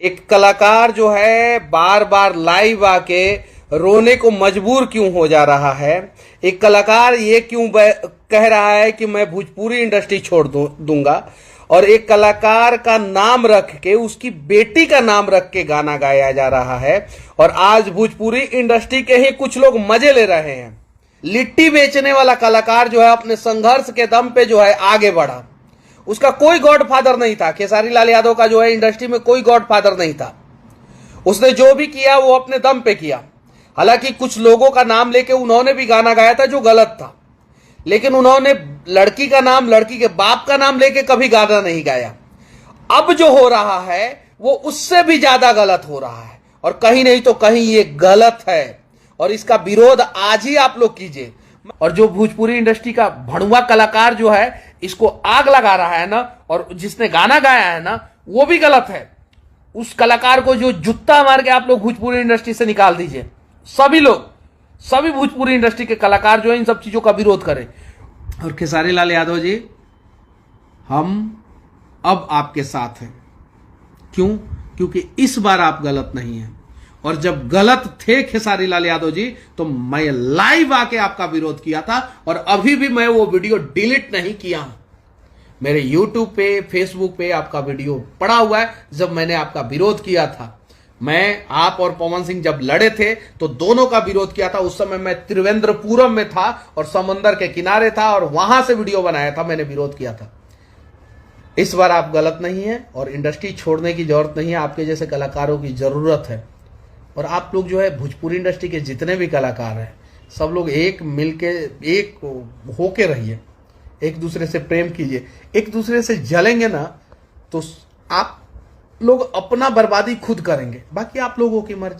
एक कलाकार जो है बार बार लाइव आके रोने को मजबूर क्यों हो जा रहा है। एक कलाकार ये क्यों कह रहा है कि मैं भोजपुरी इंडस्ट्री छोड़ दूंगा, और एक कलाकार का नाम रख के, उसकी बेटी का नाम रख के गाना गाया जा रहा है। और आज भोजपुरी इंडस्ट्री के ही कुछ लोग मजे ले रहे हैं। लिट्टी बेचने वाला कलाकार जो है अपने संघर्ष के दम पे जो है आगे बढ़ा। उसका कोई गॉडफादर नहीं था। खेसारी लाल यादव का जो है इंडस्ट्री में कोई गॉडफादर नहीं था। उसने जो भी किया वो अपने दम पे किया। हालांकि कुछ लोगों का नाम लेके उन्होंने भी गाना गाया था जो गलत था, लेकिन उन्होंने लड़की का नाम, लड़की के बाप का नाम लेके कभी गाना नहीं गाया। अब जो हो रहा है वो उससे भी ज्यादा गलत हो रहा है, और कहीं नहीं तो कहीं ये गलत है, और इसका विरोध आज ही आप लोग कीजिए। और जो भोजपुरी इंडस्ट्री का भड़ुआ कलाकार जो है इसको आग लगा रहा है ना, और जिसने गाना गाया है ना, वो भी गलत है। उस कलाकार को जो जूता मार के आप लोग भोजपुरी इंडस्ट्री से निकाल दीजिए। सभी लोग, सभी भोजपुरी इंडस्ट्री के कलाकार जो है इन सब चीजों का विरोध करें। और खेसारी लाल यादव जी, हम अब आपके साथ हैं। क्यों? क्योंकि इस बार आप गलत नहीं हैं। और जब गलत थे खेसारी लाल यादव जी, तो मैं लाइव आके आपका विरोध किया था, और अभी भी मैं वो वीडियो डिलीट नहीं किया हूं। मेरे YouTube पे, Facebook पे आपका वीडियो पड़ा हुआ है। जब मैंने आपका विरोध किया था, मैं, आप और पवन सिंह जब लड़े थे तो दोनों का विरोध किया था। उस समय मैं त्रिवेंद्रपुरम में था और समंदर के किनारे था, और वहां से वीडियो बनाया था, मैंने विरोध किया था। इस बार आप गलत नहीं है, और इंडस्ट्री छोड़ने की जरूरत नहीं है। आपके जैसे कलाकारों की जरूरत है। और आप लोग जो है भोजपुरी इंडस्ट्री के जितने भी कलाकार हैं, सब लोग एक मिलके, एक होके रहिए, एक दूसरे से प्रेम कीजिए। एक दूसरे से जलेंगे ना तो आप लोग अपना बर्बादी खुद करेंगे। बाकी आप लोगों की मर्जी।